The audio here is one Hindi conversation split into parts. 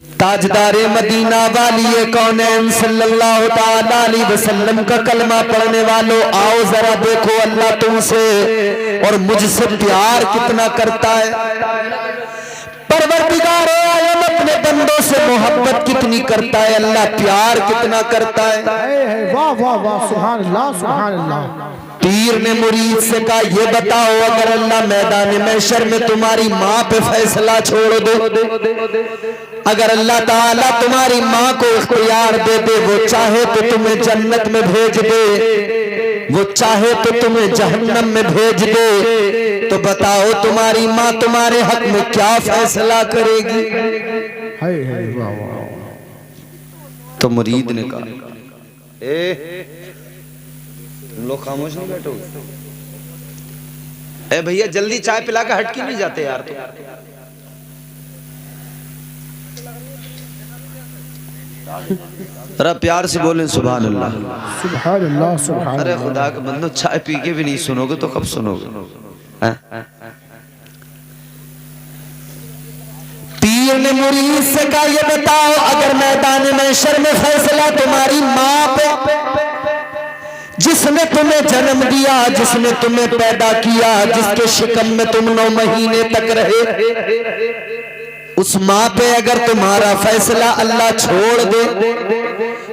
ताजदारे मदीना वाली कौनैन सल्लल्लाहु ताला अलैहि वसल्लम का कलमा पढ़ने वालों, आओ जरा देखो अल्लाह तुमसे और मुझसे प्यार कितना करता है। परवरदिगार आलम अपने बंदों से मोहब्बत कितनी करता है, अल्लाह प्यार कितना करता है। वाह वाह वाह, सुभान अल्लाह सुभान अल्लाह। पीर ने मुरीद से कहा, ये बताओ अगर अल्लाह मैदान महशर में तुम्हारी माँ पे फैसला छोड़ दे, अगर अल्लाह ताला तुम्हारी माँ को इख्तियार दे दे, वो चाहे तो तुम्हें जन्नत में भेज दे, वो चाहे तो तुम्हें जहन्नम में भेज दे, तो बताओ तुम्हारी माँ तुम्हारे हक में क्या फैसला करेगी। वाह वाह। तो मुरीद ने कहा, तुम लोग खामोश नहीं बैठोगे? ए भैया जल्दी चाय पिला के हट क्यों नहीं जाते यार? अरे प्यार से बोलें सुभान अल्लाह सुभान अल्लाह सुभान। अरे खुदा के बंदो, चाय पी के भी नहीं सुनोगे तो कब सुनोगे? पीर ने मुरीद से कहा, ये बताओ अगर मैदान महशर में फैसला तुम्हारी माँ पे, जिसने तुम्हें जन्म दिया, जिसने तुम्हें पैदा किया, जिसके शिकम में तुम 9 महीने तक रहे, उस माँ पे अगर तुम्हारा फैसला अल्लाह छोड़ दे,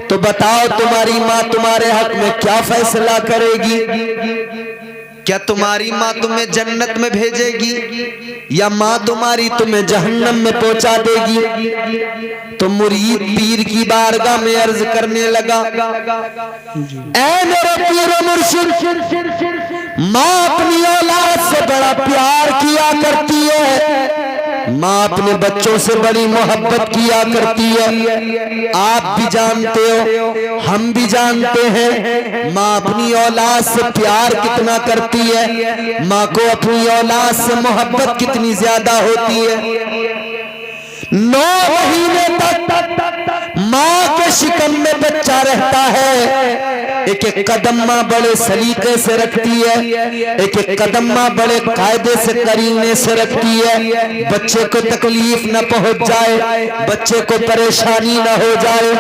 तो बताओ तुम्हारी माँ तुम्हारे हक में क्या फैसला करेगी? क्या तुम्हारी माँ तुम्हें जन्नत में भेजेगी या माँ तुम्हारी तुम्हें जहन्नम में पहुंचा देगी? तो मुरीद पीर की बारगाह में अर्ज करने लगा, ऐ मेरे पीर मुर्शिद, माँ अपनी औलाद से बड़ा प्यार किया करती है, माँ अपने बच्चों से बड़ी मोहब्बत किया करती है। आप भी जानते हो, हम भी जानते हैं, माँ अपनी औलाद से प्यार कितना करती है, माँ को अपनी औलाद से मोहब्बत कितनी ज्यादा होती है। 9 महीने तक माँ के शिकम में बच्चा रहता है, एक एक कदम माँ बड़े सलीके से रखती है, एक एक कदम माँ बड़े कायदे से करीने से रखती है, बच्चे को तकलीफ न पहुंच जाए, बच्चे को परेशानी न हो जाए,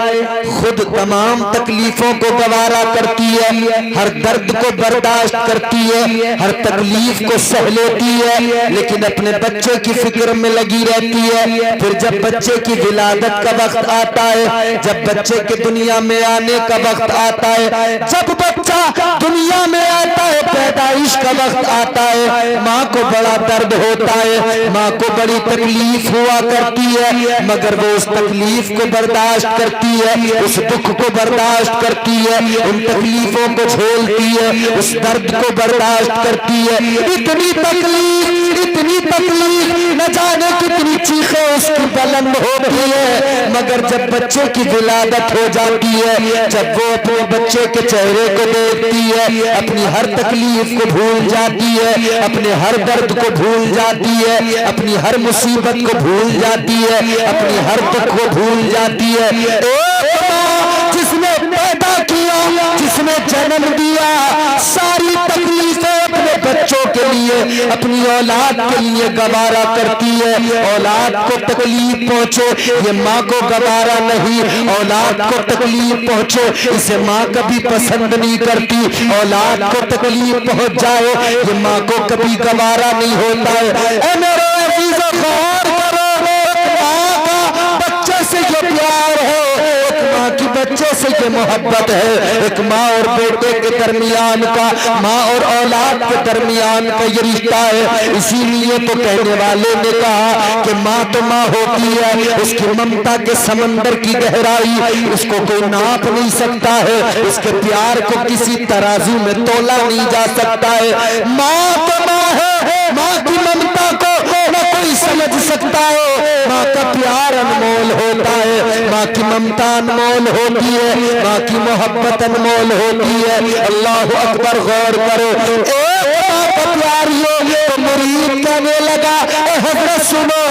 खुद तमाम तकलीफों को गवारा करती है, हर दर्द को बर्दाश्त करती है, हर तकलीफ को सह लेती है, लेकिन अपने बच्चे की फिक्र में लगी रहती है। फिर जब बच्चे की विलादत का वक्त आता है, जब बच्चे के दुनिया में आने का वक्त आता है, जब बच्चा दुनिया में आता है, पैदाइश का वक्त आता है, माँ को बड़ा दर्द होता है, माँ को बड़ी तकलीफ हुआ करती है, मगर वो उस तकलीफ को बर्दाश्त करती है, उस दुख को बर्दाश्त करती है, उन तकलीफों को झेलती है, उस दर्द को बर्दाश्त करती है। इतनी तकलीफ न जाने कितनी चीखें उसकी बुलंद होती है, मगर जब बच्चे की विलादत हो जाती है, जब वो अपने बच्चे के चेहरे को देखती है, अपनी हर तकलीफ को भूल जाती है, अपने हर दर्द को भूल जाती है, अपनी हर मुसीबत को भूल जाती है, अपनी हर दुख को भूल जाती है। जिसने पैदा किया, जिसने जन्म दिया, सारी तकलीफें अपने बच्चों के लिए, अपनी औलाद के लिए गवारा करती है। औलाद को तकलीफ पहुंचे ये माँ को गवारा नहीं, औलाद को तकलीफ पहुंचे इसे माँ कभी पसंद नहीं करती, औलाद को तकलीफ पहुंच जाए ये माँ को कभी गवारा नहीं होता है। ऐ मेरे अजीजों, गौर करो, माँ का बच्चे से जो प्यार है, एक माँ की बच्चे से जो मोहब्बत है, एक माँ और बेटे के दरमियान का, माँ और औलाद के दरमियान का ये रिश्ता है। इसीलिए तो कहने वाले ने कहा कि माँ तो माँ होती है, उसकी ममता के समंदर की गहराई उसको कोई नाप नहीं सकता है, उसके प्यार को किसी तराजू में तोला नहीं जा सकता है। माँ तो माँ है, माँ की ममता को न कोई समझ सकता है, माँ का प्यार अनमोल होता है, माँ की ममता अनमोल होती है, माँ की मोहब्बत अनमोल होती है। अल्लाह अकबर, गौर करो, एक माँ का प्यार ये तो मुरीद कहने लगा, हजरत सुनो,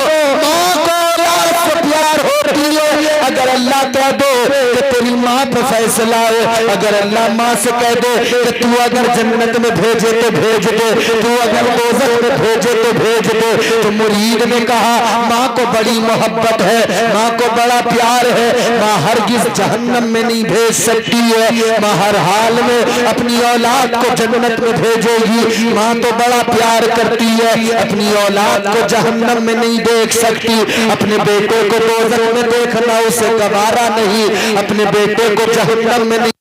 माँ को औलाद से प्यार होती है, अगर अल्लाह कह दो कि तेरी माँ पे फैसला है। अगर अल्लाह माँ से कह दे कि तू अगर जन्नत में भेजे तो भेज दे, तू अगर दोज़ख में भेजे तो भेज दे। तो मुरीद ने कहा माँ को बड़ी मोहब्बत है, माँ को बड़ा प्यार है, माँ हरगिज जहन्नम में नहीं भेज सकती है, माँ हर हाल में अपनी औलाद को जन्नत में भेजेगी। माँ तो बड़ा प्यार करती है, अपनी औलाद को जहन्नम में नहीं देख सकती। अपने बेटे को दोज़ख में देखना उसे गवारा नहीं, अपने बेटे को जहन्नम में नहीं।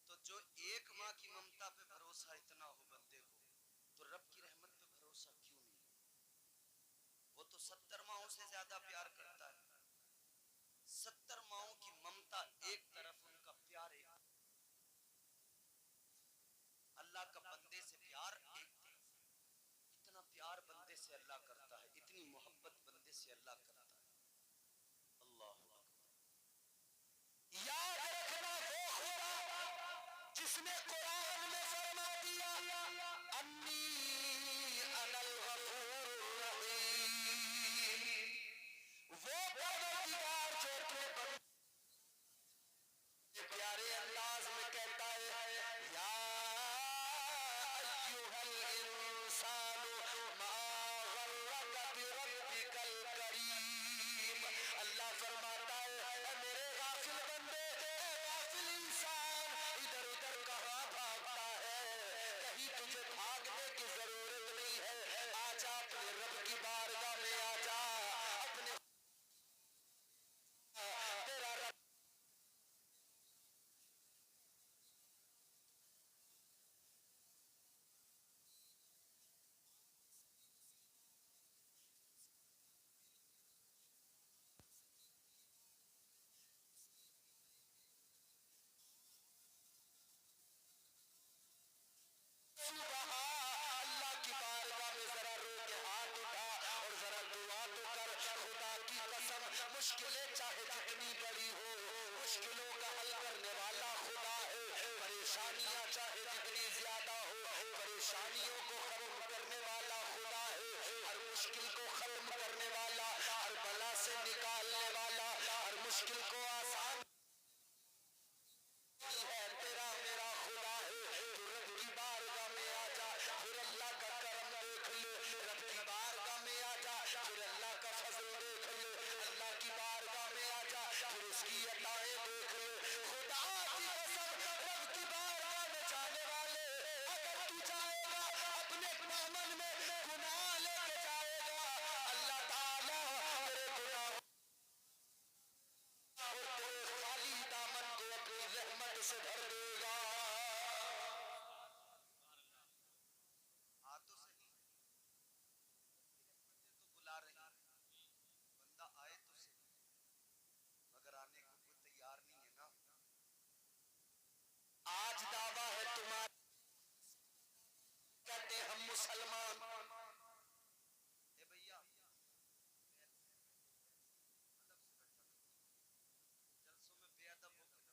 तो जो एक माँ की ममता पे भरोसा इतना हो बंदे को, तो रब की रहमत पे भरोसा क्यों नहीं? वो तो 70 माओं से ज्यादा प्यार करता है। 70 माओं की ममता एक तरफ, उनका प्यार एक। अल्लाह का बंदे से प्यार एक तरफ। इतना प्यार बंदे से अल्लाह करता है, इतनी मोहब्बत बंदे से अल्लाह करता है। अल्लाह याद रखना वो खुदा जिसने कुरान में फरमा दिया अन्नी अनल गफूर रहीम। वो परवरदिगार जो अपने प्यारे अंदाज में कहता है या अय्युहल इंसानु मा गर्रक बिरब्बिकल करीम। अल्लाह फरमाता है मेरे गाफिल बंदे, गाफिल इंसान, इधर उधर कहाँ भागता है? कहीं तुझे भागने की जरूरत नहीं है। आजा अपने रब की बारगाह में आजा। अपने तेरा रब अल्लाह की बारगाह में जरा रो के हाथ उठा और जरा दुआ तो कर। खुदा की कसम, मुश्किलें चाहे जितनी बड़ी हो, मुश्किलों का हल करने वाला खुदा है। परेशानियां चाहे जितनी ज्यादा हो, परेशानियों को खत्म करने वाला खुदा है। हर मुश्किल को खत्म करने वाला, हर बला से निकालने वाला, हर मुश्किल को आसान है तेरा मेरा खुदा है। तू रब की बारगाह में आजा, फिर अल्लाह का करम देख ले। रब की बारगाह में आजा, फिर अल्लाह का फजल देख ले। अल्लाह की बारगाह में आजा, फिर उसकी अताएं देख ले। खुदा की कसम, रब की बारगाह में जाने वाले, अगर तू जाएगा अपने दामन में गुनाह लेके जाएगा, अल्लाह ताला तेरे गुनाह और तेरे खाली दामन को अपनी रहमत से भर देगा। आ तो सही, रहमतें तो बुला रही हैं, बंदा आए तो सही, मगर आने को कोई तैयार नहीं है ना। आज दावा है तुम्हारा, कहते हम मुसलमान। ए भैया जलसों में बेअदब हो गए।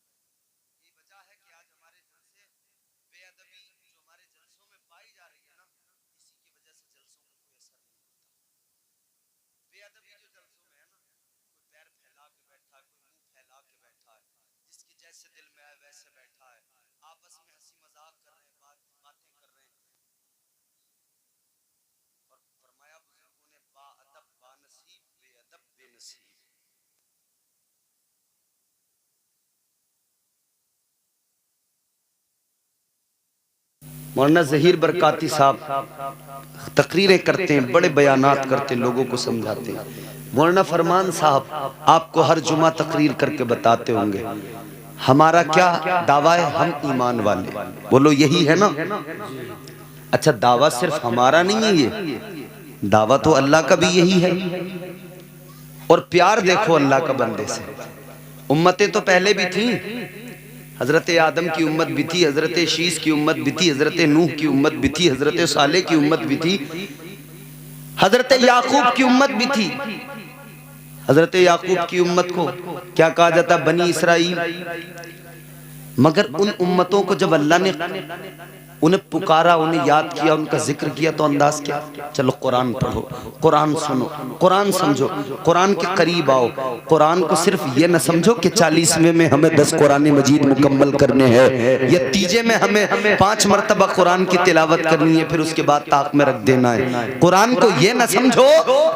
ये वजह है कि आज हमारे जलसे बेअदबी जो हमारे जलसों में पाई जा रही है ना, इसी की वजह से जलसों का कोई असर नहीं होता। बेअदबी जो जलसों में है ना, कोई पैर फैला के बैठा है, कोई मुंह फैला के बैठा है, जिसकी जैसे दिल में आए वैसे बैठा है, आपस में हंसी मजाक कर रहे हैं, बातें कर रहे हैं। मौलाना ज़हीर बरकाती साहब तकरीरें करते हैं, बड़े बयानात करते हैं, लोगों को समझाते हैं। मौलाना फरमान साहब आपको हर जुमा तकरीर करके बताते होंगे हमारा क्या दावा है, हम ईमान वाले। बोलो यही है ना? अच्छा, दावा सिर्फ हमारा नहीं है, ये दावा तो अल्लाह का भी यही है। और प्यार देखो अल्लाह का बंदे से। उम्मतें तो पहले भी थी, हजरत आदम की उम्मत भी थी, हजरत शीस की उम्मत भी थी, हजरत नूह की उम्मत भी थी, हजरत साले की उम्मत भी थी, हजरत याकूब की उम्मत भी थी। हजरत याकूब की उम्मत को क्या कहा जाता? बनी इसराइल। मगर उन उम्मतों को जब अल्लाह ने उन्हें पुकारा, उन्हें याद किया, उनका जिक्र किया, तो अंदाज क्या? चलो कुरान पढ़ो, कुरान सुनो, कुरान समझो, कुरान के करीब आओ। कुरान को सिर्फ ये न समझो कि 40वें में हमें 10 कुरान मजीद मुकम्मल करने हैं, या तीजे में हमें 5 मरतबा कुरान की तिलावत करनी है, फिर उसके बाद ताक में रख देना है। कुरान को ये न समझो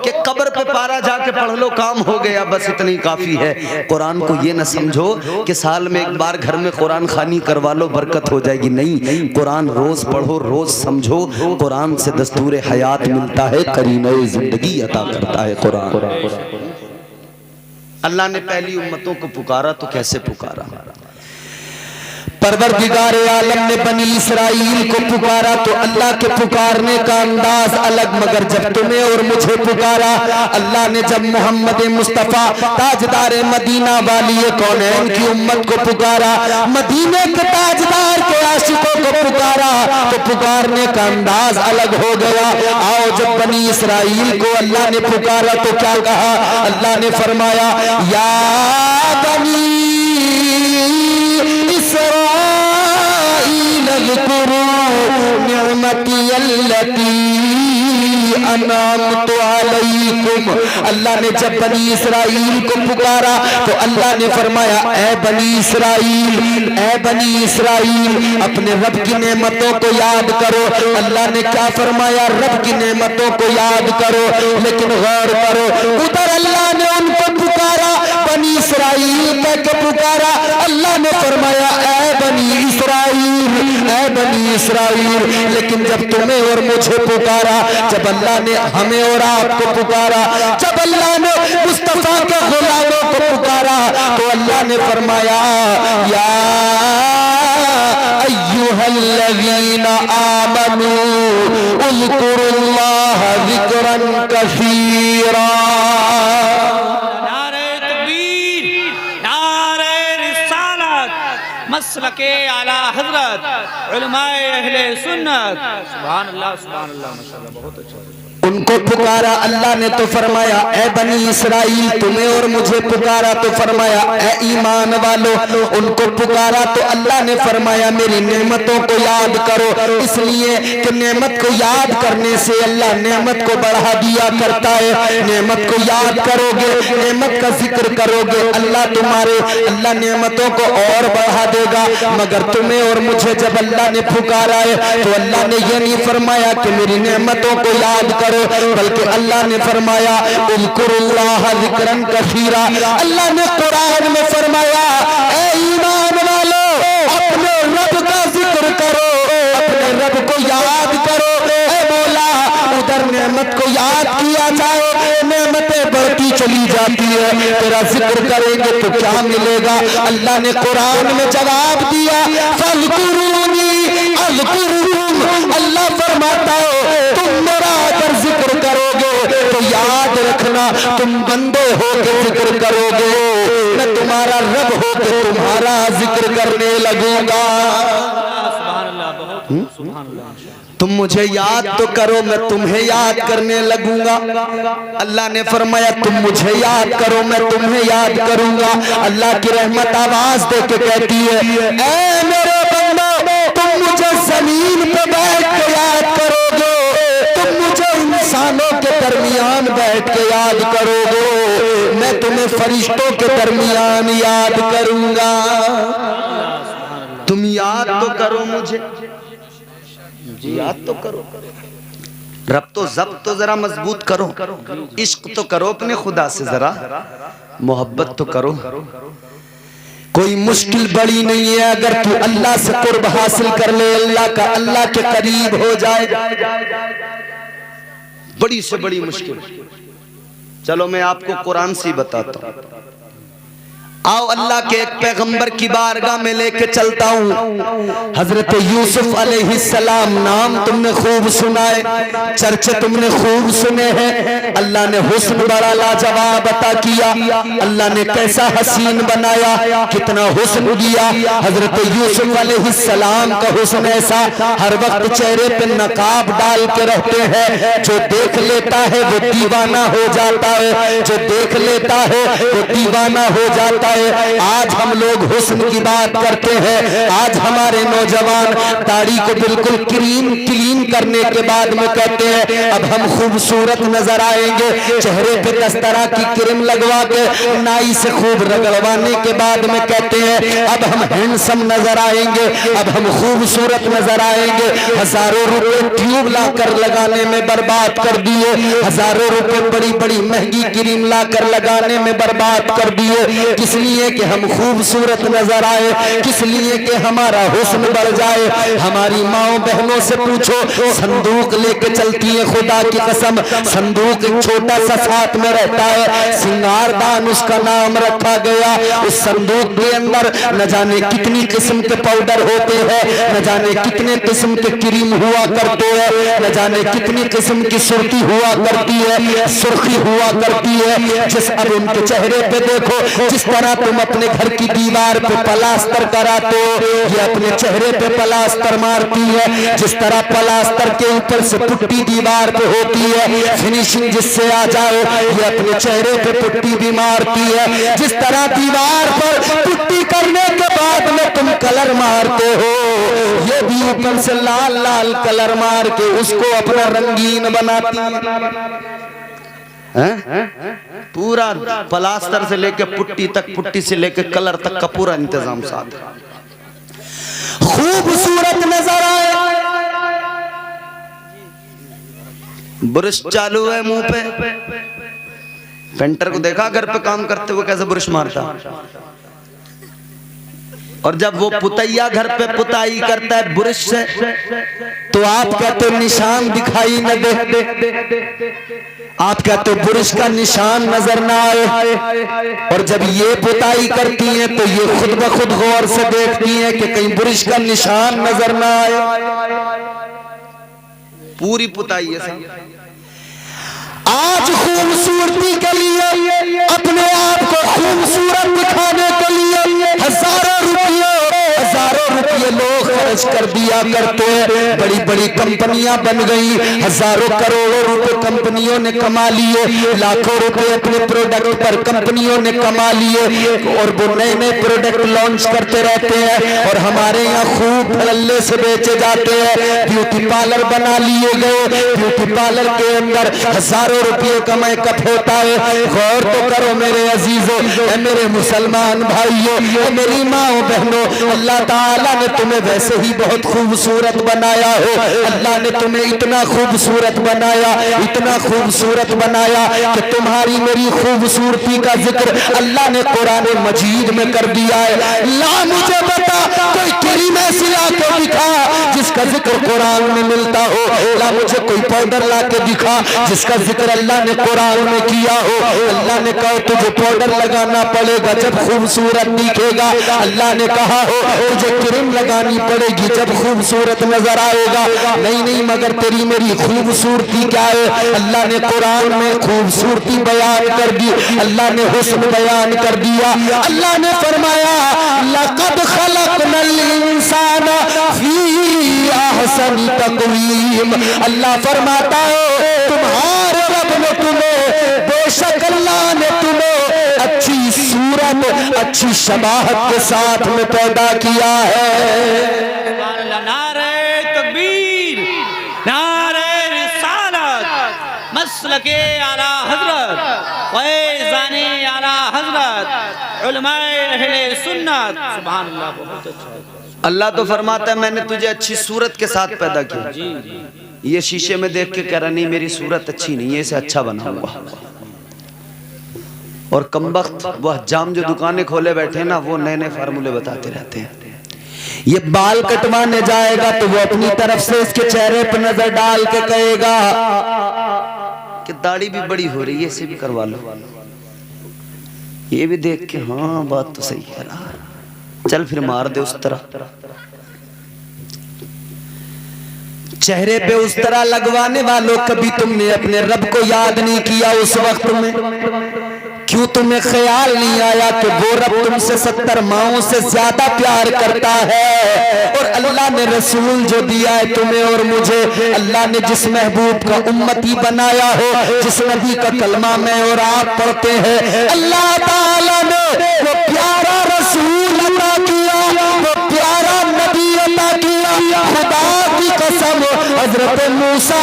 कि कब्र पे पारा जाके पढ़ लो, काम हो गया, बस इतनी काफी है। कुरान को ये न समझो कि साल में एक बार घर में कुरान खानी करवा लो, बरकत हो जाएगी। नहीं, कुरान रोज पढ़ो, रोज समझो। कुरान से दस्तूर हयात मिलता है, करीने जिंदगी अता करता है कुरान। अल्लाह ने पहली उम्मतों को पुकारा तो कैसे पुकारा? परवरदिगार आलम ने बनी इसराइल को पुकारा तो अल्लाह के पुकारने का अंदाज अलग। मगर जब तुम्हें और मुझे पुकारा अल्लाह ने, जब मोहम्मद मुस्तफ़ा ताजदार मदीना वाली कौनैन की उम्मत को पुकारा, मदीने के ताजदार के आशिकों को पुकारा, तो पुकारने का अंदाज अलग हो गया। आओ, जब बनी इसराइल को अल्लाह ने पुकारा तो क्या कहा? अल्लाह ने फरमाया, या बनी अल्लाह ने जब बनी इसराइल को पुकारा तो अल्लाह ने फरमाया, ए बनी इसराइल, ए बनी इसराइल, अपने रब की नेमतों को याद करो। अल्लाह ने क्या फरमाया? रब की नेमतों को याद करो। लेकिन गौर करो, उधर अल्लाह ने उनको पुकारा, बनी इसराइल कह के पुकारा। अल्लाह ने फरमाया, ए बनी इसराइल, ए बनी इसराइल। लेकिन जब तुम्हें और मुझे पुकारा, जब अल्लाह ने हमें और आपको पुकारा, जब अल्लाह ने मुस्तफा के गुलामों को पुकारा, तो अल्लाह ने फरमाया, या अय्युहल्लज़ीना आमनू उज़्कुरुल्लाह ज़िक्रन कसीरा। मसलके आला हजरत उलमाए अहले सुन्नत। सुभान अल्लाह, सुभान अल्लाह, माशाअल्लाह, बहुत अच्छा। उनको पुकारा अल्लाह ने तो फरमाया, ए बनी इसराइल, तुम्हें और मुझे पुकारा तो फरमाया, ए ईमान वालो। उनको पुकारा तो अल्लाह ने फरमाया, मेरी नेमतों को याद करो। इसलिए कि नेमत को याद करने से अल्लाह नेमत को बढ़ा दिया करता है। नेमत को याद करोगे, नेमत का जिक्र करोगे, अल्लाह नेमतों को और बढ़ा देगा। मगर तुम्हें और मुझे जब अल्लाह ने पुकारा है तो अल्लाह ने ये नहीं फरमाया कि मेरी नेमतों को याद करो, बल्कि अल्लाह ने फरमाया, उज़्कुरुल्लाह ज़िक्रन कसीरा। अल्लाह ने कुरान में फरमाया, ए ईमान वालो, अपने रब का जिक्र करो, अपने रब को याद करो। ए मौला, उधर नेमत को याद किया जाए, नेमतें बढ़ती चली जाती है। तेरा जिक्र करेंगे तो क्या मिलेगा? अल्लाह ने कुरान में जवाब दिया, फ़ज़्कुरूनी अज़्कुरुकुम। अल्लाह फरमाता है, तुम मेरा अगर जिक्र करोगे तो याद रखना, तुम बंदे हो के जिक्र करोगे, मैं तुम्हारा रब हो के तुम्हारा जिक्र करने लगूंगा। तुम मुझे याद तो करो, मैं तुम्हें याद करने लगूंगा। अल्लाह ने फरमाया, तुम मुझे याद करो, मैं तुम्हें याद करूंगा। अल्लाह की रहमत आवाज दे के कहती है, ऐ मेरे बंदो, तुम मुझे जमीन पे बैठ के याद करोगे, तुम मुझे इंसानों के दरमियान बैठ के याद करोगे, मैं तुम्हें फरिश्तों के दरमियान याद करूंगा। तुम याद तो करो मुझे, याद तो करो। रब तो जब्त तो जरा मजबूत करो, इश्क तो करो अपने खुदा से, जरा मोहब्बत तो करो। कोई मुश्किल बड़ी नहीं है अगर तू अल्लाह से कुर्ब हासिल कर ले, अल्लाह के करीब हो जाए। बड़ी से बड़ी मुश्किल। चलो मैं आपको कुरान से बताता हूं। आओ अल्लाह के एक पैगंबर की बारगाह में लेके चलता हूँ। हजरत यूसुफ अलैहिस्सलाम नाम तुमने खूब सुना है, चर्चे तुमने खूब सुने हैं। अल्लाह ने हुस्न बड़ा लाजवाब अता किया, अल्लाह ने कैसा हसीन बनाया, कितना हुस्न दिया। हजरत यूसुफ अलैहिस्सलाम का हुस्न ऐसा, हर वक्त चेहरे पे नकाब डाल के रहते हैं। जो देख लेता है वो दीवाना हो जाता है, जो देख लेता है वो दीवाना हो जाता है। आज हम लोग हुस्न की बात करते हैं, आज हमारे नौजवान दाढ़ी को बिल्कुल क्लीन करने के बाद में कहते हैं अब हम खूबसूरत नजर आएंगे। चेहरे पे 10 तरह की क्रीम लगवा के नाई से खूब रगड़वाने के बाद में कहते हैं अब हम हैंडसम नजर आएंगे, अब हम खूबसूरत नजर आएंगे। हजारों रुपए ट्यूब लाकर लगाने में बर्बाद कर दिए, हजारों रुपए बड़ी बड़ी महंगी क्रीम लाकर लगाने में बर्बाद कर दिए। किस लिए कि हम खूबसूरत नजर आए, किस लिए कि हमारा हुस्न बढ़ जाए। हमारी माओ बहनों से पूछो, संदूक लेके चलती है, खुदा की कसम संदूक एक छोटा सा साथ में रहता है, सिंगारदान उसका नाम रखा गया। उस संदूक के अंदर न जाने कितनी किस्म के पाउडर होते हैं, न जाने कितने किस्म के क्रीम हुआ करते हैं, न जाने कितनी किस्म की सुर्खी हुआ करती है, सुर्खी हुआ करती है। जिस अब उनके चेहरे पे देखो, जिस तरह तुम अपने घर की दीवार पे प्लास्टर कराते हो, ये अपने चेहरे पे प्लास्टर मारती है। जिस तरह प्लास्टर के ऊपर से पुट्टी दीवार पे होती है, फिनिशिंग जिससे आ जाए, ये अपने चेहरे पे पुट्टी भी मारती है। जिस तरह दीवार पर पुट्टी करने के बाद में तुम कलर मारते हो, ये भी ऊपर से लाल लाल कलर मार के उसको अपना रंगीन बनाती है। पूरा प्लास्टर से लेके पुट्टी तक, पुट्टी से लेके कलर तक का पूरा इंतजाम साथ है। खूबसूरत नजर आए, ब्रश चालू है मुंह पे। पेंटर को देखा घर पे काम करते हुए कैसे ब्रश मारता, और जब वो पुतैया घर पे पुताई करता है ब्रश से, तो आप कहते निशान दिखाई न दे, आप कहते ब्रश का निशान नजर ना आए। और जब ये पुताई करती हैं तो ये खुद ब खुद गौर से देखती हैं कि कहीं ब्रश का निशान नजर ना आए। पूरी पुताई है। आज खूबसूरती के लिए, अपने आप को खूबसूरत दिखाने के लिए हजारों रुपये लोग खर्च कर दिया करते हैं। बड़ी बड़ी कंपनियां बन गई, हजारों करोड़ों रुपए कंपनियों ने कमा लिए, लाखों रुपए अपने प्रोडक्ट पर कंपनियों ने कमा लिए, और वो नए नए प्रोडक्ट लॉन्च करते रहते हैं। और हमारे यहाँ खूब धड़ल्ले से बेचे जाते हैं। ब्यूटी पार्लर बना लिए गए, ब्यूटी पार्लर के अंदर हजारों रुपये का मेकअप होता है। गौर तो करो मेरे अजीजों, मेरे मुसलमान भाइयों, मेरी माओ बहनों, अल्लाह ताला ने तुम्हें वैसे ही बहुत खूबसूरत बनाया हो। अल्लाह ने तुम्हें इतना खूबसूरत बनाया, इतना खूबसूरत बनाया कि तुम्हारी मेरी खूबसूरती का जिक्र अल्लाह ने कुरान मजीद में कर दिया है। ला मुझे बता कोई क्रीम ऐसी ला के दिखा जिसका जिक्र कुरान में मिलता हो। ला मुझे कोई पाउडर ला के दिखा जिसका जिक्र अल्लाह ने कुरान में किया हो। अल्लाह ने कहा तुझे पाउडर लगाना पड़ेगा जब खूबसूरत दिखेगा। अल्लाह ने कहा हो तुझे क्रीम लगानी पड़ेगी जब खूबसूरत नजर आएगा। नहीं नहीं, मगर तेरी मेरी खूबसूरती क्या है? अल्लाह ने कुरान में खूबसूरती बयान कर दी, अल्लाह ने हुस्न बयान कर दिया। अल्लाह ने फरमाया लक़द खलक़नल इंसाना फी अहसनी तक़वीम। अल्लाह फरमाता है तुम्हारे रब ने तुम्हें, बेशक अल्लाह ने तुम्हें अच्छी सूरत, अच्छी शबाहत के साथ में पैदा किया है। नारे तकबीर, नारे रिसालत, मसलके आला हजरत, फैज़ाने आला हजरत, उलमाए अहले सुन्नत। सुभान अल्लाह, बहुत अच्छा। अल्लाह तो फरमाता है मैंने तुझे अच्छी सूरत के साथ पैदा किया। ये शीशे में देख के कह रहा नहीं मेरी सूरत अच्छी नहीं है, इसे अच्छा बनाऊंगा। और कमबख्त वह जाम जो दुकानें खोले बैठे ना, वो नए नए फार्मूले बताते रहते हैं। ये बाल कटवाने जाएगा तो वो अपनी तरफ से इसके चेहरे पर नजर डाल के कहेगा कि दाढ़ी भी बड़ी हो रही है, इसे भी करवा लो। ये भी देख के हाँ बात तो सही है, चल फिर मार दे उस तरह। चेहरे पे उस तरह लगवाने वालों, कभी तुमने अपने रब को याद नहीं किया उस वक्त में? क्यों तुम्हें ख्याल नहीं आया कि वो रब तुमसे 70 माओं से ज्यादा प्यार करता है? और अल्लाह ने रसूल जो दिया है तुम्हें और मुझे, अल्लाह ने जिस महबूब का उम्मती बनाया हो, जिस नबी का कलमा मैं और आप पढ़ते हैं, अल्लाह ताला ने वो प्यारा रसूल अता किया, वो प्यारा नबी अता किया। खुदा की कसम, हजरत मूसा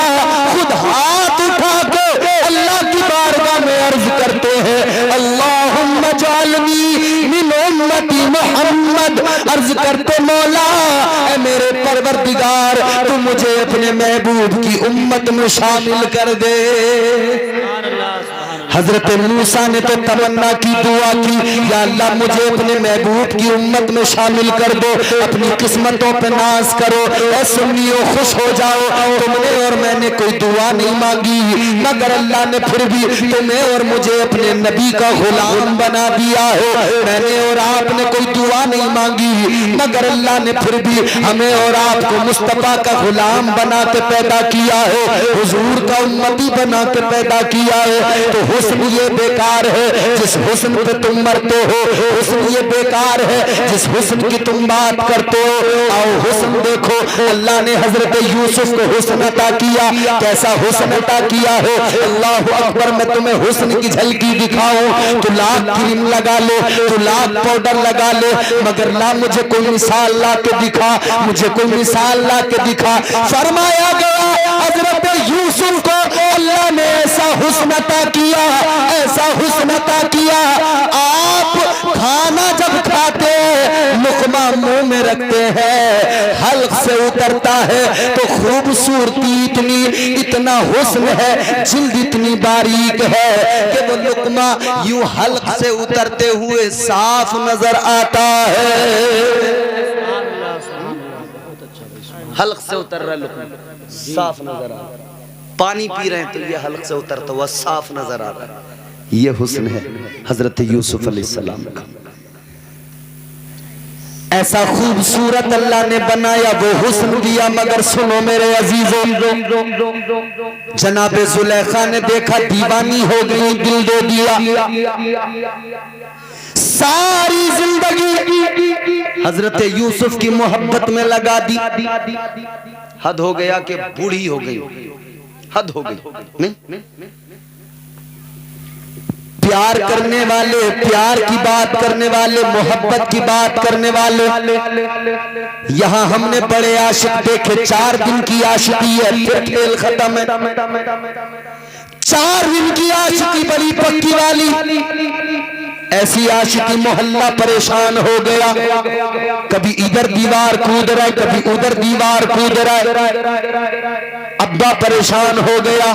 खुद हाथ उठा के अल्लाह की बारगाह में अर्ज करते हैं, अल्लाहुम्मा जालनी मिन उम्मती मुहम्मद। अर्ज करते मौला ऐ मेरे परवरदिगार, तू मुझे अपने महबूब की उम्मत में शामिल कर दे। हजरत मूसा ने तो तमन्ना की, दुआ की, या अल्लाह मुझे अपने महबूब की उम्मत में शामिल कर दो, अपनी किस्मतों पे नाज करो, ऐ सुन्नियों खुश हो जाओ। तुमने और मैंने कोई दुआ नहीं मांगी, मगर अल्लाह ने फिर भी तुम्हें और मुझे अपने नबी का गुलाम बना दिया हो। मैंने और आपने कोई दुआ नहीं मांगी, मगर अल्लाह ने फिर भी हमें और आपको मुस्तफा का गुलाम बना के पैदा किया है, हुजूर का उम्मती बना के पैदा किया है। तो हुस्न ये बेकार है जिस हुस्न पे तुम मरते हो, हुस्न ये बेकार है जिस हुस्न की तुम बात करते हो। आओ हुस्न देखो, अल्लाह ने हजरत यूसुफ को हुस्न अता किया, कैसा हुस्न अता किया है। अल्लाह अकबर, मैं तुम्हें हुस्न की झलकी दिखाऊं, तू लाख क्रीम लगा ले, तू लाख पाउडर लगा ले, मगर ला मुझे कोई मिसाल ला के दिखा, मुझे कोई मिसाल ला के दिखा। फरमाया गया हजरत यूसुफ को अल्लाह ने ऐसा हुस्न अता किया, ऐसा हुस्न अता किया, आप खाना जब खाते लुकमा मुंह में रखते हैं, हल्क से उतरता है तो खूबसूरती इतनी, इतना हुस्न है, जिल्द इतनी बारीक है कि वो लुकमा यूं हल्क से उतरते हुए साफ नजर आता है। हल्क से उतर रहा लुकमा साफ नजर आ रहा, पानी पी रहे हैं तो ये हल्क से उतरता हुआ साफ नजर आ रहा है। ये हुस्न है हजरत यूसुफ अलैहिस्सलाम का। ऐसा खूबसूरत अल्लाह ने बनाया, वो हुस्न दिया, मगर सुनो मेरे अजीजों, जनाबे जुलेखा ने देखा, दीवानी हो गई, दिल दे दिया, सारी जिंदगी हजरत यूसुफ की मोहब्बत में लगा दी। हद हो गया कि बूढ़ी हो गई, हद हो गई। नहीं, प्यार करने वाले, प्यार की बात करने वाले, मोहब्बत की बात करने वाले, यहाँ हमने बड़े आशिक देखे, 4 दिन की आशिकी है फिर खेल खत्म है। 4 दिन की आशिकी बड़ी पक्की वाली, ऐसी आशिकी मोहल्ला परेशान हो गया, कभी इधर दीवार कूद रहा है, कभी उधर दीवार कूद रहा है। अब्बा परेशान हो गया,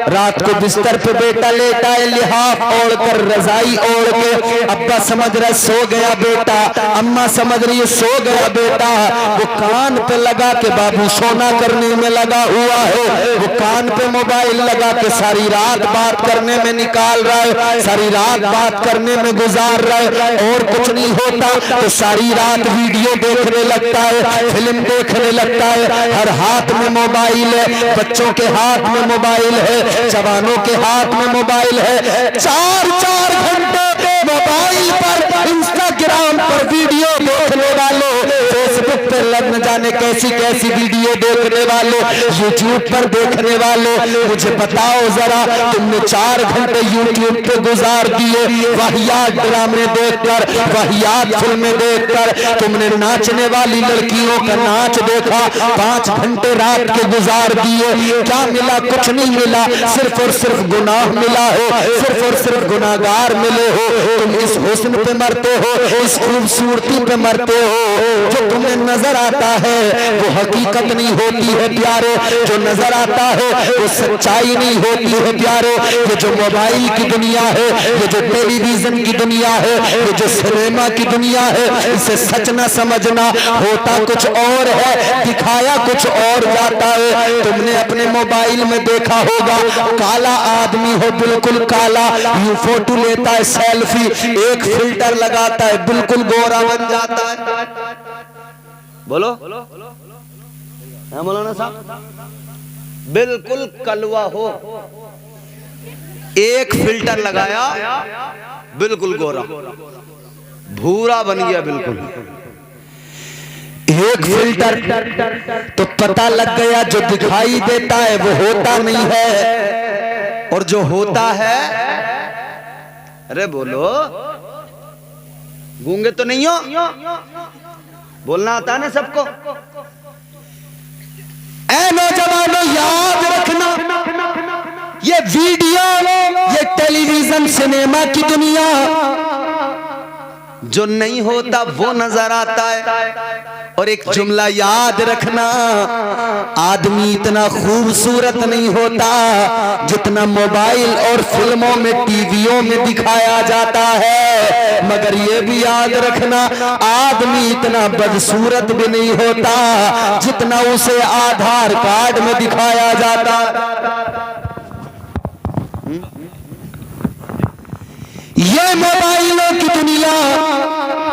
रात को बिस्तर पे बेटा लेटा है, लिहाफ ओढ़ कर, रजाई ओढ़ के, अब्बा समझ रहा सो गया बेटा, अम्मा समझ रही है सो गया बेटा। वो कान पे लगा के बाबू सोना करने में लगा हुआ है, वो कान पे मोबाइल लगा के सारी रात बात करने में निकाल रहा है, सारी रात बात करने में गुजार रहा है, और कुछ नहीं होता तो सारी रात वीडियो देखने लगता है, फिल्म देखने लगता है, हर हाथ में मोबाइल है, बच्चों के हाथ में मोबाइल है, जवानों के हाथ में मोबाइल है। 4-4 घंटे मोबाइल पर, इंस्टाग्राम पर वीडियो देखने वालों, फेसबुक पर न जाने कैसी कैसी वीडियो देखने वालों, यूट्यूब पर देखने वालों, मुझे बताओ जरा, तुमने 4 घंटे यूट्यूब पे गुजार दिए वाहियात ड्रामे देखकर, वाहियात फिल्में देखकर, तुमने नाचने वाली लड़कियों का नाच देखा, 5 घंटे रात के गुजार दिए, क्या मिला? कुछ नहीं मिला, सिर्फ और सिर्फ गुनाह मिला हो, सिर्फ और सिर्फ गुनाहगार मिले हो। तुम इस हुस्न पे मरते हो, इस खूबसूरती पे मरते हो जो तुम्हें तुम्हें नजर आता है वो हकीकत नहीं होती है प्यारो, जो नजर आता है वो सच्चाई नहीं होती है प्यारो। ये जो मोबाइल की दुनिया है, ये जो टेलीविजन की दुनिया है, ये जो सिनेमा की दुनिया है, इसे सच न समझना। होता कुछ और है, दिखाया कुछ और जाता है। तुमने अपने मोबाइल में देखा होगा, काला आदमी हो बिल्कुल काला, यूं फोटो लेता है सेल्फी, एक फिल्टर लगाता है बिल्कुल गोरा बन जाता है। बोलो मौलाना साहब, बिल्कुल कलवा हो, एक फिल्टर लगाया बिल्कुल गोरा, भूरा बन गया बिल्कुल। एक फिल्टर तो पता लग गया जो दिखाई देता है वो होता नहीं है, और जो होता है, अरे बोलो, गूंगे तो नहीं हो, बोलना आता है ना सबको। ऐ नौजवानों याद रखना, ये वीडियो, ये टेलीविजन सिनेमा की दुनिया, जो नहीं होता वो नजर आता है। और एक जुमला याद रखना, आदमी इतना खूबसूरत नहीं होता जितना मोबाइल और फिल्मों में, टीवियों में दिखाया जाता है। मगर ये भी याद रखना, आदमी इतना बदसूरत भी नहीं होता जितना उसे आधार कार्ड में दिखाया जाता। ये मोबाइलों की दुनिया,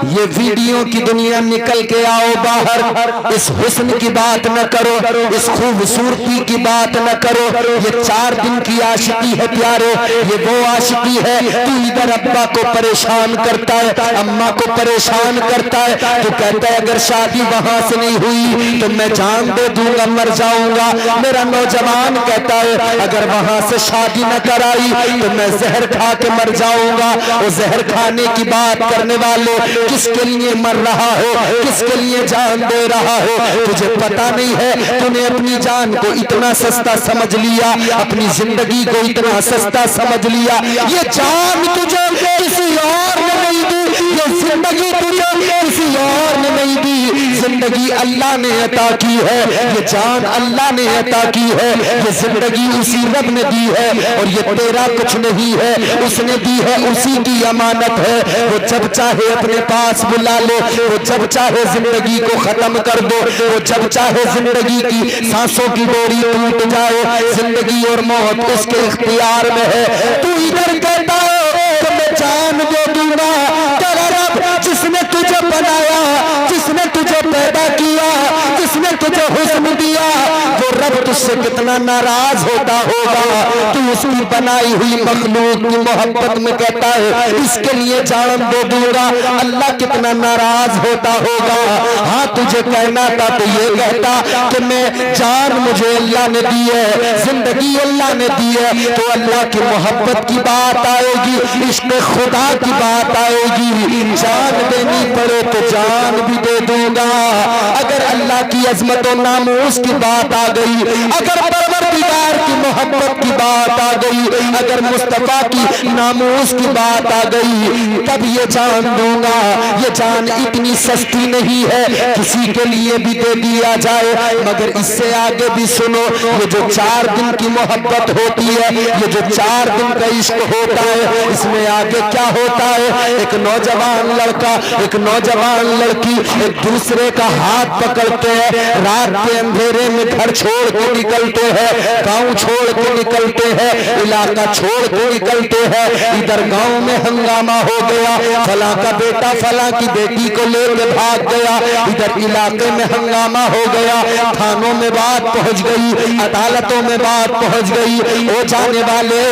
ये वीडियो की दुनिया, निकल के आओ बाहर। इस हुस्न की बात न करो, इस खूबसूरती की बात न करो। ये 4 दिन की आशिकी है प्यारो, ये वो आशिकी है। तू इधर अब्बा को परेशान करता है, अम्मा को परेशान करता है, तो कहता है अगर शादी वहां से नहीं हुई तो मैं जान दे दूंगा, मर जाऊंगा। मेरा नौजवान कहता है अगर वहां से शादी न कराई तो मैं जहर खा के मर जाऊंगा। और जहर खाने की बात करने वालों, किसके लिए मर रहा हो, किसके लिए जान दे रहा हो, तुझे पता नहीं है। तूने अपनी जान को इतना सस्ता समझ लिया, अपनी जिंदगी को इतना सस्ता समझ लिया। ये जान तुझे किसी और ने नहीं दी, ये जिंदगी तुझे किसी और ने नहीं दी। जिंदगी अल्लाह ने अता की है, ये जान अल्लाह ने अता की है, ये जिंदगी उसी रब ने दी है, और ये तेरा कुछ नहीं है, उसने दी है, उसी की अमानत है। वो जब चाहे अपने पास बुला लो, वो जब चाहे जिंदगी को खत्म कर दो, वो जब चाहे जिंदगी की सांसों की डोरी टूट जाए। जिंदगी और मौत उसके इख्तियार में है। तू इधर कहता है तो मैं जान दे दूंगा। तेरा रब जिसने तुझे बनाया, जिसने तुझे पैदा किया, जिसने तुझे हुस्न दिया, वो रब तुझसे कितना नाराज होता होगा। तू उसकी बनाई हुई मखलूक की मोहब्बत में कहता है इसके लिए जान दे दूंगा, अल्लाह कितना नाराज होता होगा। हाँ तुझे कहना था तो ये कहता कि मैं जान मुझे अल्लाह ने दी है, जिंदगी अल्लाह ने दी है, तो अल्लाह की मोहब्बत की बात आएगी, इश्क खुदा की बात आएगी। जान देनी पड़े तो जान भी दे दूंगा। अगर अल्लाह की अजमत और नामूस की बात आ गई, अगर परवरदिगार की मोहब्बत की बात आ गई, अगर मुस्तफा की नामूस की बात आ गई, तब ये जान दूंगा। ये जान इतनी सस्ती नहीं है किसी के लिए भी दे दिया जाए। मगर इससे आगे भी सुनो, ये जो 4 दिन की मोहब्बत होती है, ये जो 4 दिन का इश्क होता है, इसमें आगे क्या होता है? एक नौजवान लड़का, एक नौजवान लड़की एक दूसरे का हाथ पकड़ते हैं, रात के अंधेरे में घर छोड़ के निकलते हैं, गांव छोड़ के निकलते हैं, इलाका छोड़ के निकलते हैं। इधर गांव में हंगामा हो गया, फला का बेटा फला की बेटी को लेकर भाग गया। इधर इलाके में हंगामा हो गया, थानों में बात पहुंच गई, अदालतों में बात पहुंच गई। ओ जाने वाले,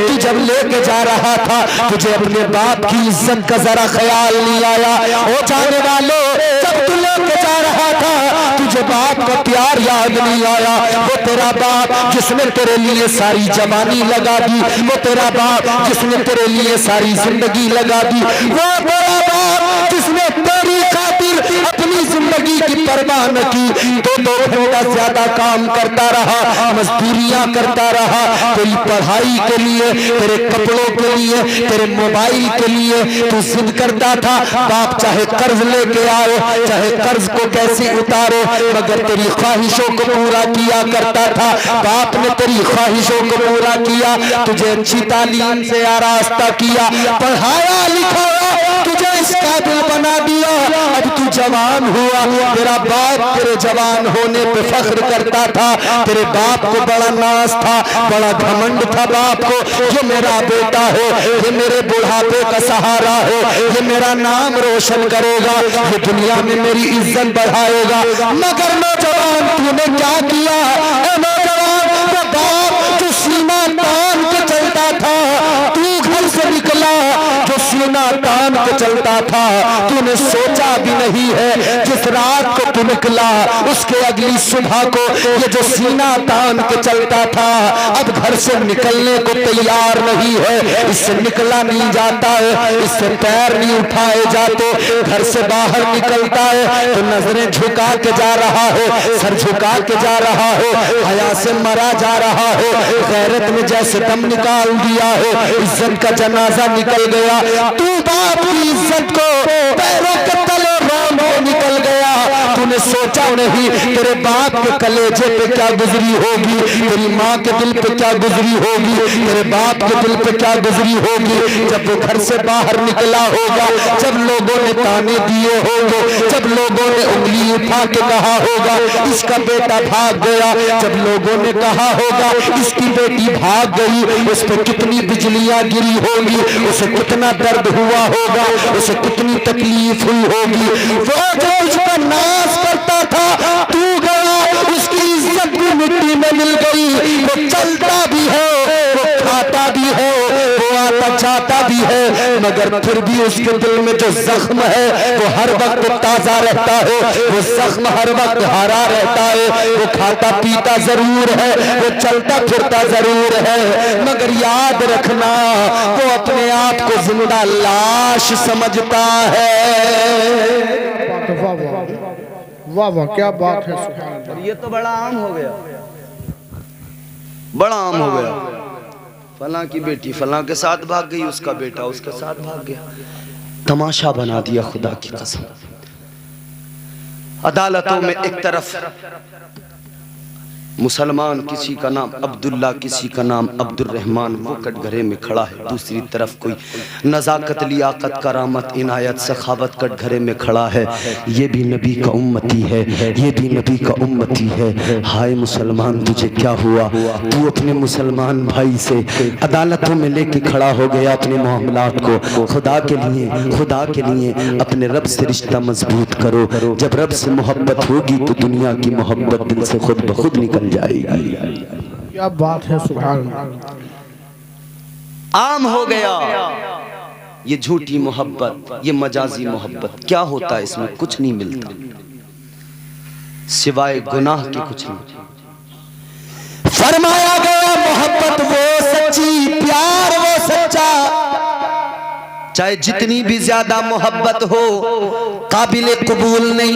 तू जब लेके जा रहा था तुझे अपने बाप की इज्जत का जरा ख्याल नहीं आया। ओ जाने वाले, जब तू लेके जा रहा था तुझे बाप का प्यार याद नहीं आया। वो तेरा बाप जिसने तेरे लिए सारी जवानी लगा दी, वो तेरा बाप जिसने तेरे लिए सारी जिंदगी लगा दी, वो तेरा बाप जिसने तेरी खातिर अपनी जिंदगी की परवाह न की, तो 2 घंटा ज्यादा काम करता रहा, मजदूरियां करता रहा, तेरी पढ़ाई के लिए, तेरे कपड़ों के लिए, तेरे मोबाइल के लिए तू जिद करता था। बाप चाहे कर्ज लेके आओ, चाहे कर्ज को कैसे उतारो, मगर तेरी ख्वाहिशों को पूरा किया करता था। बाप ने तेरी ख्वाहिशों को पूरा किया, तुझे अच्छी तालीम से आरास्ता किया, पढ़ाया लिखाया, तुझे इस काबिल बना दिया। अब तू जवान हुआ, तेरा बाप तेरे जवान होने पे फख्र करता था। तेरे बाप को बड़ा नाज था, बड़ा घमंड था बाप को, ये मेरा बेटा हो, ये मेरे बुढ़ापे का सहारा हो, ये मेरा नाम रोशन करेगा, ये दुनिया में मेरी इज्जत बढ़ाएगा। मगर नौजवान तूने क्या किया? नौजवान का बाप जो सीना तान के चलता था, तू घर से निकला जो सीना तान के चलता था, तूने सोचा भी नहीं है जिस रात को तू निकला उसके अगली सुबह को ये जो सीना तान के चलता था अब घर से निकलने को तैयार नहीं है, इससे निकला नहीं जाता है, इससे पैर नहीं उठाए जाते। घर से बाहर निकलता है तो नजरें झुका के जा रहा हो, सर झुका के जा रहा हो, हया से मरा जा रहा हो, गैरत में जैसे दम निकाल दिया हो, इज्जत का जनाजा निकल गया। तू बाप की इज्जत को पैरों के तले राम हो निकल गया। तूने सोचा नहीं तेरे बाप के कलेजे पे क्या गुजरी होगी, तेरी माँ के दिल पे क्या गुजरी होगी, तेरे बाप के दिल पे क्या गुजरी होगी जब वो घर से बाहर निकला होगा, जब लोगों ने ताने दिए होंगे, जब लोगों ने उंगली उठा के कहा होगा इसका बेटा भाग गया, जब लोगों ने कहा होगा इसकी बेटी भाग गई, उस पर कितनी बिजलियां गिरी होंगी, उसे कितना दर्द हुआ होगा, उसे कितनी तकलीफ हुई होगी। वो जो उसका नाश करता था तू गया, उसकी इज्जत भी मिट्टी में मिल गई। वो चलता भी है, वो खाता भी है, वो आता जाता भी है, मगर फिर भी उसके दिल में जो जख्म है वो हर वक्त ताजा रहता है, वो जख्म हर वक्त हरा रहता है। वो खाता पीता जरूर है, वो चलता फिरता जरूर है, मगर याद रखना वो अपने आप को जिंदा लाश समझता है। वाह वाह वाह वाह, क्या बात है, सुभान अल्लाह। ये तो बड़ा आम हो गया, बड़ा आम हो गया। फलां की बेटी फलां के साथ भाग गई, उसका बेटा उसके साथ भाग गया, तमाशा बना दिया खुदा की कसम। अदालतों में एक तरफ मुसलमान किसी का नाम अब्दुल्ला, किसी का नाम अब्दुल रहमान, वो कटघरे में खड़ा है, दूसरी तरफ कोई नज़ाकत, लियाकत, करामत, इनायत, सखावत कटघरे में खड़ा है, ये भी नबी का उम्मती है, ये भी नबी का उम्मती है। हाय मुसलमान तुझे क्या हुआ? तू अपने मुसलमान भाई से अदालतों में लेके खड़ा हो गया अपने मामलात को। खुदा के लिए अपने रब से रिश्ता मजबूत करो। जब रब से मोहब्बत होगी तो दुनिया की मोहब्बत दिल से खुद ब खुद निकल जाएगी। क्या बात है, सुभान अल्लाह। आम हो गया ये झूठी मोहब्बत, ये मजाजी मोहब्बत। क्या होता है इसमें? कुछ नहीं मिलता सिवाय गुनाह के, कुछ नहीं। फरमाया गया मोहब्बत वो सच्ची, प्यार वो सच्चा, चाहे जितनी भी ज्यादा मोहब्बत हो काबिले कबूल नहीं।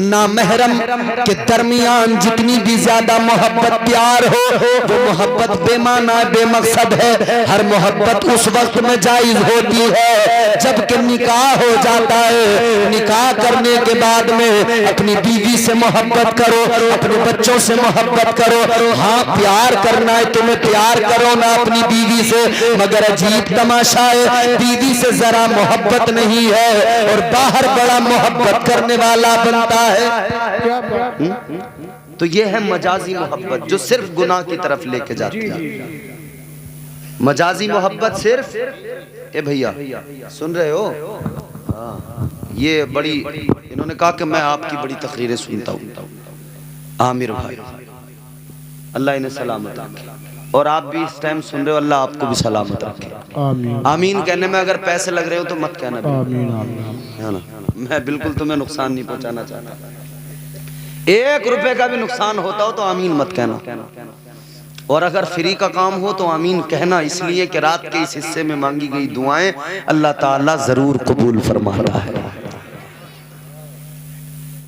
ना महरम के दरमियान जितनी भी ज्यादा मोहब्बत प्यार हो वो मोहब्बत बेमाना बेमकसद है। हर मोहब्बत उस वक्त में जायज होती है जबकि निकाह हो जाता है। निकाह करने के बाद में अपनी बीवी से मोहब्बत करो, अपने बच्चों से मोहब्बत करो। हाँ प्यार करना है तुम्हें, प्यार करो ना अपनी बीवी से, मगर अजीब तमाशा है बीवी से जरा मोहब्बत नहीं है और बाहर बड़ा मोहब्बत करने वाला बनता है। तो ये है मजाजी मोहब्बत जो सिर्फ गुनाह की तरफ लेके जाती है। मजाजी मोहब्बत सिर्फ, ए भैया सुन रहे हो? ये बड़ी, इन्होंने कहा कि मैं आपकी बड़ी तकरीरें सुनता हूँ। आमिर भाई अल्लाह इन्हें सलामत रखे, और आप भी इस टाइम सुन रहे हो, अल्लाह आपको भी सलामत रखे। आमीन। आमीन कहने में अगर पैसे लग रहे हो तो मत कहना, आमीन आमीन। है ना? मैं बिल्कुल तुम्हें नुकसान नहीं पहुंचाना चाहता। 1 रुपए का भी नुकसान होता हो तो आमीन मत कहना, और अगर फ्री का काम हो तो आमीन कहना, इसलिए कि रात के इस हिस्से में मांगी गई दुआएं अल्लाह ताला जरूर कबूल फरमाता है।